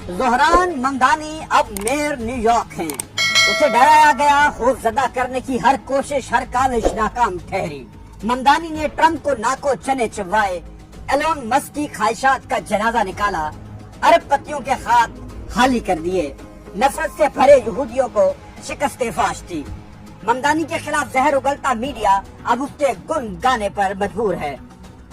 زہران ممدانی اب mayor new York ہیں. اسے ڈرایا گیا، خوفزدہ کرنے کی ہر کوشش، ہر کاوش ناکام ٹھہری. ممدانی نے ٹرمپ کو ناکو چنے چبوائے، ایلون مسک کی خواہشات کا جنازہ نکالا، ارب پتیوں کے ہاتھ خالی کر دیے، نفرت سے بھرے یہودیوں کو شکست فاش دی. ممدانی کے خلاف زہر اگلتا میڈیا اب اس کے گن گانے پر مجبور ہے.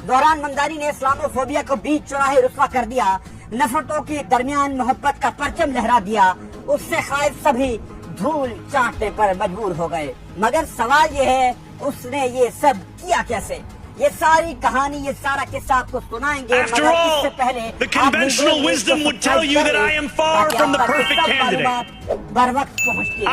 زہران ممدانی نے اسلاموفوبیا کو بیچ چوراہے رسوا کر دیا، نفرتوں کے درمیان محبت کا پرچم لہرا دیا. اس سے خائف سبھی دھول چاٹنے پر مجبور ہو گئے. مگر سوال یہ ہے، اس نے یہ سب کیا کیسے؟ یہ ساری کہانی، یہ سارا قصہ آپ کو سنائیں گے. After all, the conventional wisdom would tell you that I am far from the perfect candidate.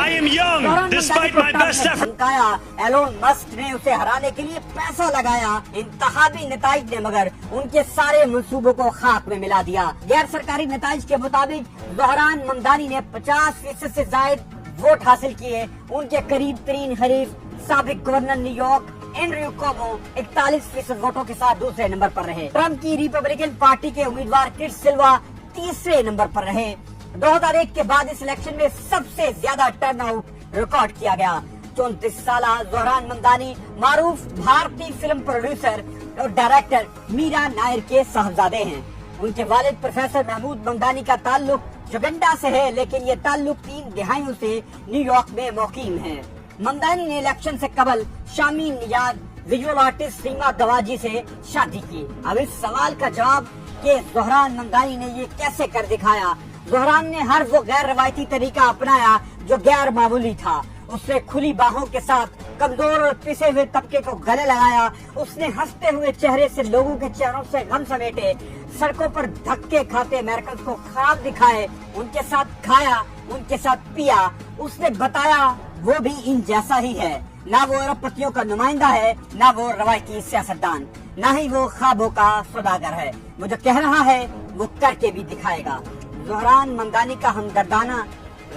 I am young, despite my best effort. Elon Musk نے اسے ہرانے کے لیے پیسہ لگایا. انتخابی نتائج نے مگر ان کے سارے منصوبوں کو خاک میں ملا دیا. غیر سرکاری نتائج کے مطابق زہران ممدانی نے 50% سے زائد ووٹ حاصل کیے. ان کے قریب ترین حریف سابق governor new York Andrew comma 41% ووٹوں کے ساتھ دوسرے نمبر پر رہے. ٹرمپ کی ریپبلکن پارٹی کے امیدوار کٹ سلوا تیسرے نمبر پر رہے. 2001 کے بعد اس الیکشن میں سب سے زیادہ ٹرن آؤٹ ریکارڈ کیا گیا. 34 سالہ زہران ممدانی معروف بھارتی فلم پروڈیوسر اور ڈائریکٹر میرا نائر کے صاحبزادے ہیں. ان کے والد پروفیسر محمود ممدانی کا تعلق یوگنڈا سے ہے، لیکن یہ تعلق 3 دہائیوں سے نیو یارک میں مقیم ہے. ممدانی نے الیکشن سے قبل شامی نژاد ویژول آرٹسٹ ریما دواجی سے شادی کی. اب اس سوال کا جواب کہ زہران ممدانی نے یہ کیسے کر دکھایا. زہران نے ہر وہ غیر روایتی طریقہ اپنایا جو غیر معمولی تھا. اس نے کھلی باہوں کے ساتھ کمزور اور پسے ہوئے طبقے کو گلے لگایا. اس نے ہنستے ہوئے چہرے سے لوگوں کے چہروں سے غم سمیٹے. سڑکوں پر دھکے کھاتے امریکنز کو خواب دکھائے، ان کے ساتھ کھایا، ان کے ساتھ پیا. اس نے بتایا وہ بھی ان جیسا ہی ہے. نہ وہ ارب پتیوں کا نمائندہ ہے، نہ وہ روایتی سیاستدان، نہ ہی وہ خوابوں کا سوداگر ہے. وہ جو کہہ رہا ہے وہ کر کے بھی دکھائے گا. زہران ممدانی کا ہمدردانہ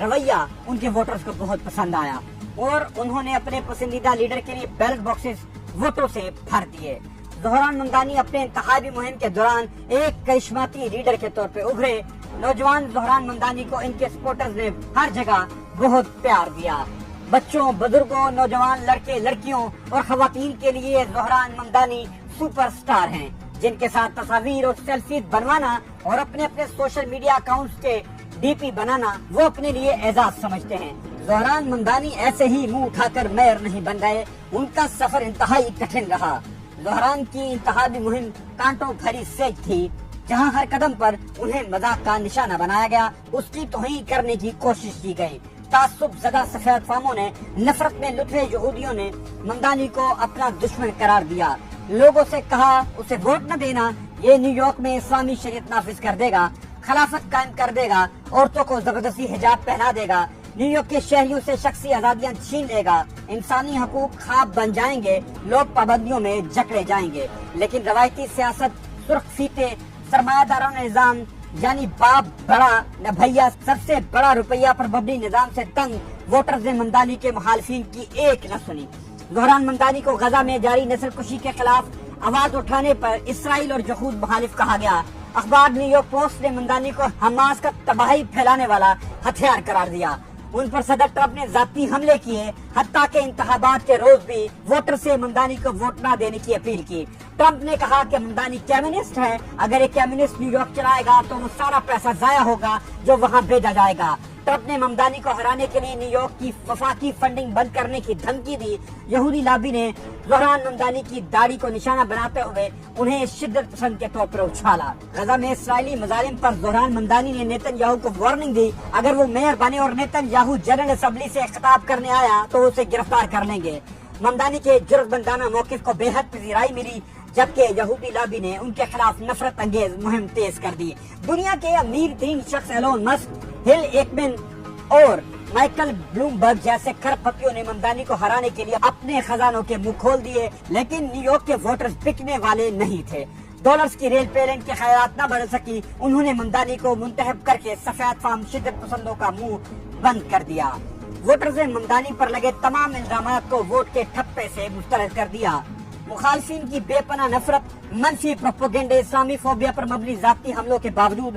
رویہ ان کے ووٹرز کو بہت پسند آیا اور انہوں نے اپنے پسندیدہ لیڈر کے لیے بیلٹ باکسز ووٹوں سے بھر دیے. زہران ممدانی اپنے انتخابی مہم کے دوران ایک کرشماتی لیڈر کے طور پہ ابھرے. نوجوان زہران ممدانی کو ان کے سپورٹرز نے ہر جگہ بہت پیار دیا. بچوں، بزرگوں، نوجوان لڑکے لڑکیوں اور خواتین کے لیے زہران ممدانی سپر سٹار ہیں، جن کے ساتھ تصاویر اور سیلفیز بنوانا اور اپنے سوشل میڈیا اکاؤنٹس کے ڈی پی بنانا وہ اپنے لیے اعزاز سمجھتے ہیں. زہران ممدانی ایسے ہی منہ اٹھا کر میئر نہیں بن گئے. ان کا سفر انتہائی کٹھن رہا. زہران کی انتخابی مہم کانٹوں بھری سیج تھی. جہاں ہر قدم پر انہیں مذاق کا نشانہ بنایا گیا، اس کی توہین کرنے کی کوشش کی گئی. تعصب زدہ سفید فاموں نے، نفرت میں لتھے یہودیوں نے ممدانی کو اپنا دشمن قرار دیا. لوگوں سے کہا اسے ووٹ نہ دینا، یہ نیو یارک میں اسلامی شریعت نافذ کر دے گا، خلافت قائم کر دے گا، عورتوں کو زبردستی حجاب پہنا دے گا، نیو یارک کے شہریوں سے شخصی آزادیاں چھین لے گا، انسانی حقوق خواب بن جائیں گے، لوگ پابندیوں میں جکڑے جائیں گے. لیکن روایتی سیاست، سرخ فیتے، سرمایہ دارانہ نظام یعنی باپ بڑا نہ بھیا، سب سے بڑا روپیہ پر مبنی نظام سے تنگ ووٹرز نے ممدانی کے مخالفین کی ایک نہ سنی. زہران ممدانی کو غزہ میں جاری نسل کشی کے خلاف آواز اٹھانے پر اسرائیل اور یہود مخالف کہا گیا. اخبار نیو یارک پوسٹ نے ممدانی کو حماس کا تباہی پھیلانے والا ہتھیار قرار دیا. ان پر صدر ٹرمپ نے ذاتی حملے کیے، حتیٰ کہ انتخابات کے روز بھی ووٹر سے ممدانی کو ووٹ نہ دینے کی اپیل کی. ٹرمپ نے کہا کہ ممدانی کمیونسٹ ہے، اگر ایک کمیونسٹ نیو یارک چلائے گا تو وہ سارا پیسہ ضائع ہوگا جو وہاں بھیجا جائے گا. ٹرمپ نے ممدانی کو ہرانے کے لیے نیو یارک کی وفاقی فنڈنگ بند کرنے کی دھمکی دی. یہودی لابی نے زہران ممدانی کی داڑھی کو نشانہ بناتے ہوئے انہیں شدت پسند کے طور پر اچھالا. غزہ میں اسرائیلی مظالم پر زہران ممدانی نے نیتن یاہو کو وارننگ دی، اگر وہ میئر بنے اور نیتن یاہو جنرل اسمبلی سے خطاب کرنے آیا تو اسے گرفتار کر لیں گے. ممدانی کے جرأت مندانہ موقف کو بے حد پذیرائی ملی، جبکہ یہودی لابی نے ان کے خلاف نفرت انگیز مہم تیز کر دی. دنیا کے امیر ترین شخص ایلون مسک، ہل ایکمن اور مائیکل بلومبرگ جیسے کھرب پتیوں نے ممدانی کو ہرانے کے لیے اپنے خزانوں کے منہ کھول دیے، لیکن نیو یارک کے ووٹرز بکنے والے نہیں تھے. ڈالرز کی ریل پیلنٹ کے خیالات نہ بدل سکی. انہوں نے ممدانی کو منتخب کر کے سفید فام شدت پسندوں کا منہ بند کر دیا. ووٹرز نے ممدانی پر لگے تمام الزامات کو ووٹ کے ٹھپے سے مسترد کر دیا. مخالفین کی بے پناہ نفرت، منفی پروپیگنڈے، اسلامی فوبیا پر مبنی ذاتی حملوں کے باوجود